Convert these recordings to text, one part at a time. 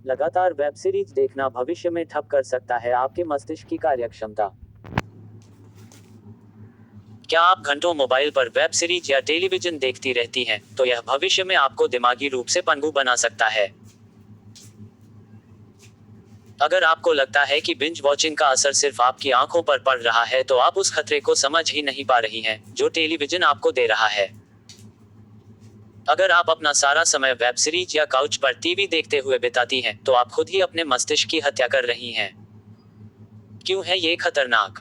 लगातार web series देखना भविष्य में ठप कर सकता है आपके मस्तिष्क की कार्यक्षमता। क्या आप घंटों मोबाइल पर वेब सीरीज या टेलीविजन देखती रहती हैं, तो यह भविष्य में आपको दिमागी रूप से पंगु बना सकता है। अगर आपको लगता है कि बिंज वॉचिंग का असर सिर्फ आपकी आंखों पर पड़ रहा है, तो आप उस खतरे को समझ ही नहीं पा रही हैं, जो टेलीविजन आपको दे रहा है। अगर आप अपना सारा समय वेब सीरीज या काउच पर टीवी देखते हुए बिताती हैं, तो आप खुद ही अपने मस्तिष्क की हत्या कर रही हैं। क्यों है ये खतरनाक?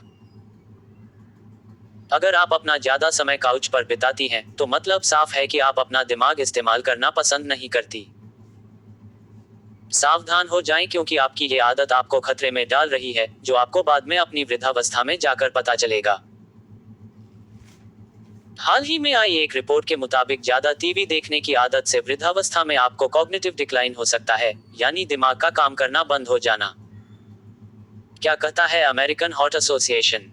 अगर आप अपना ज्यादा समय काउच पर बिताती हैं, तो मतलब साफ है कि आप अपना दिमाग इस्तेमाल करना पसंद नहीं करती। सावधान हो जाएं, क्योंकि आपकी ये आदत आपको खतरे में डाल रही है, जो आपको बाद में अपनी वृद्धावस्था में जाकर पता चलेगा। हाल ही में आई एक रिपोर्ट के मुताबिक ज्यादा टीवी देखने की आदत से वृद्धावस्था में आपको कॉग्निटिव डिक्लाइन हो सकता है, यानी दिमाग का काम करना बंद हो जाना। क्या कहता है American heart association?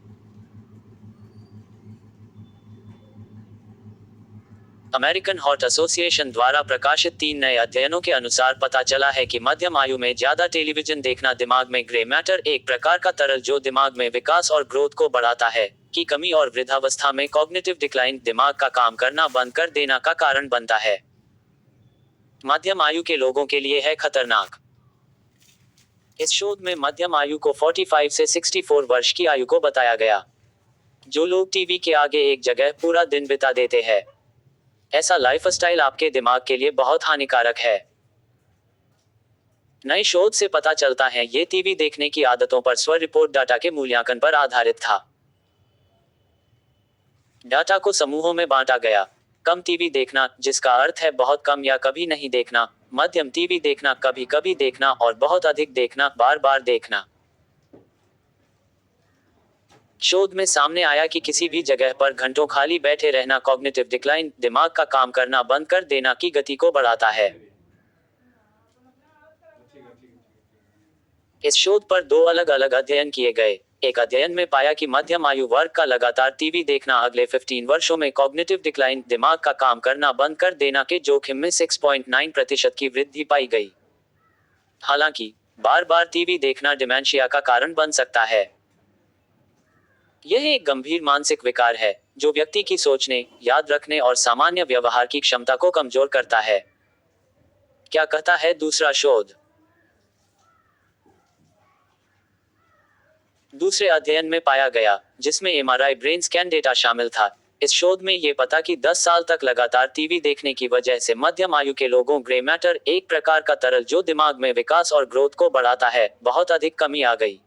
American heart association द्वारा प्रकाशित 3 नए अध्ययनों के अनुसार पता चला है कि मध्यम आयु में ज्यादा टेलीविजन देखना दिमाग में ग्रे मैटर, एक प्रकार का तरल जो दिमाग में विकास और ग्रोथ को बढ़ाता है, की कमी और वृद्धावस्था में कॉग्निटिव डिक्लाइन, दिमाग का काम करना बंद कर देना का कारण बनता है। मध्यम आयु के लोगों के लिए है खतरनाक। इस शोध में मध्यम आयु को 45 से 64 वर्ष की आयु को बताया गया, जो लोग टीवी के आगे एक जगह पूरा दिन बिता देते हैं। ऐसा लाइफस्टाइल आपके दिमाग के लिए बहुत हानिकारक है। नए शोध से पता चलता है ये टीवी देखने की आदतों पर स्व रिपोर्ट डाटा के मूल्यांकन पर आधारित था। डाटा को समूहों में बांटा गया। कम टीवी देखना, जिसका अर्थ है बहुत कम या कभी नहीं देखना, मध्यम टीवी देखना, कभी कभी देखना, और बहुत अधिक देखना, बार बार देखना। शोध में सामने आया कि किसी भी जगह पर घंटों खाली बैठे रहना कॉग्निटिव डिक्लाइन, दिमाग का काम करना बंद कर देना की गति को बढ़ाता है। इस शोध पर 2 अलग अलग अध्ययन किए गए। एक अध्ययन में पाया कि मध्यम आयु वर्ग का लगातार टीवी देखना अगले 15 वर्षों में कॉग्निटिव डिक्लाइन, दिमाग का काम करना बंद कर देना के जोखिम में 6.9% की वृद्धि पाई गई। हालांकि बार बार टीवी देखना डिमेंशिया का कारण बन सकता है। यह एक गंभीर मानसिक विकार है, जो व्यक्ति की सोचने, याद रखने और सामान्य व्यवहार की क्षमता को कमजोर करता है। क्या कहता है दूसरा शोध? दूसरे अध्ययन में पाया गया, जिसमें एमआरआई ब्रेन स्कैन डेटा शामिल था। इस शोध में ये पता कि 10 साल तक लगातार टीवी देखने की वजह से मध्यम आयु के लोगों ग्रे मैटर, एक प्रकार का तरल जो दिमाग में विकास और ग्रोथ को बढ़ाता है, बहुत अधिक कमी आ गई।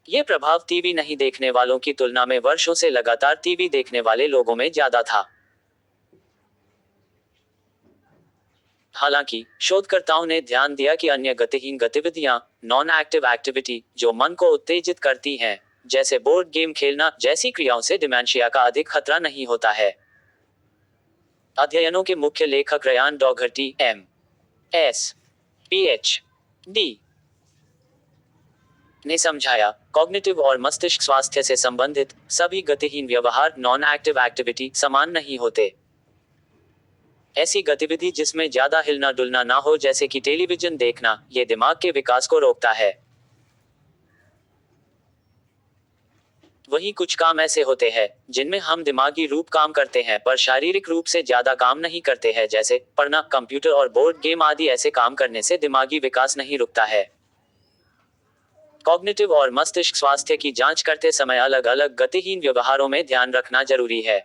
ये प्रभाव टीवी नहीं देखने वालों की तुलना में वर्षों से लगातार टीवी देखने वाले लोगों में ज्यादा था। हालांकि शोधकर्ताओं ने ध्यान दिया कि अन्य गतिहीन गतिविधियां, नॉन एक्टिव एक्टिविटी, जो मन को उत्तेजित करती हैं, जैसे बोर्ड गेम खेलना जैसी क्रियाओं से डिमेंशिया का अधिक खतरा नहीं होता है। अध्ययनों के मुख्य लेखक रयान डॉघर्टी, एम.एस. पीएच.डी. ने समझाया, कॉग्निटिव और मस्तिष्क स्वास्थ्य से संबंधित सभी गतिहीन व्यवहार, नॉन एक्टिव एक्टिविटी, समान नहीं होते। ऐसी गतिविधि जिसमें ज्यादा हिलना डुलना ना हो, जैसे कि टेलीविजन देखना, ये दिमाग के विकास को रोकता है। वहीं कुछ काम ऐसे होते हैं जिनमें हम दिमागी रूप काम करते हैं पर शारीरिक रूप से ज्यादा काम नहीं करते हैं, जैसे पढ़ना, कंप्यूटर और बोर्ड गेम आदि। ऐसे काम करने से दिमागी विकास नहीं रुकता है। कॉग्निटिव और मस्तिष्क स्वास्थ्य की जांच करते समय अलग अलग गतिहीन व्यवहारों में ध्यान रखना जरूरी है।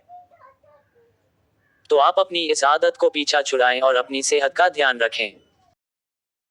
तो आप अपनी इस आदत को पीछा छुड़ाएं और अपनी सेहत का ध्यान रखें।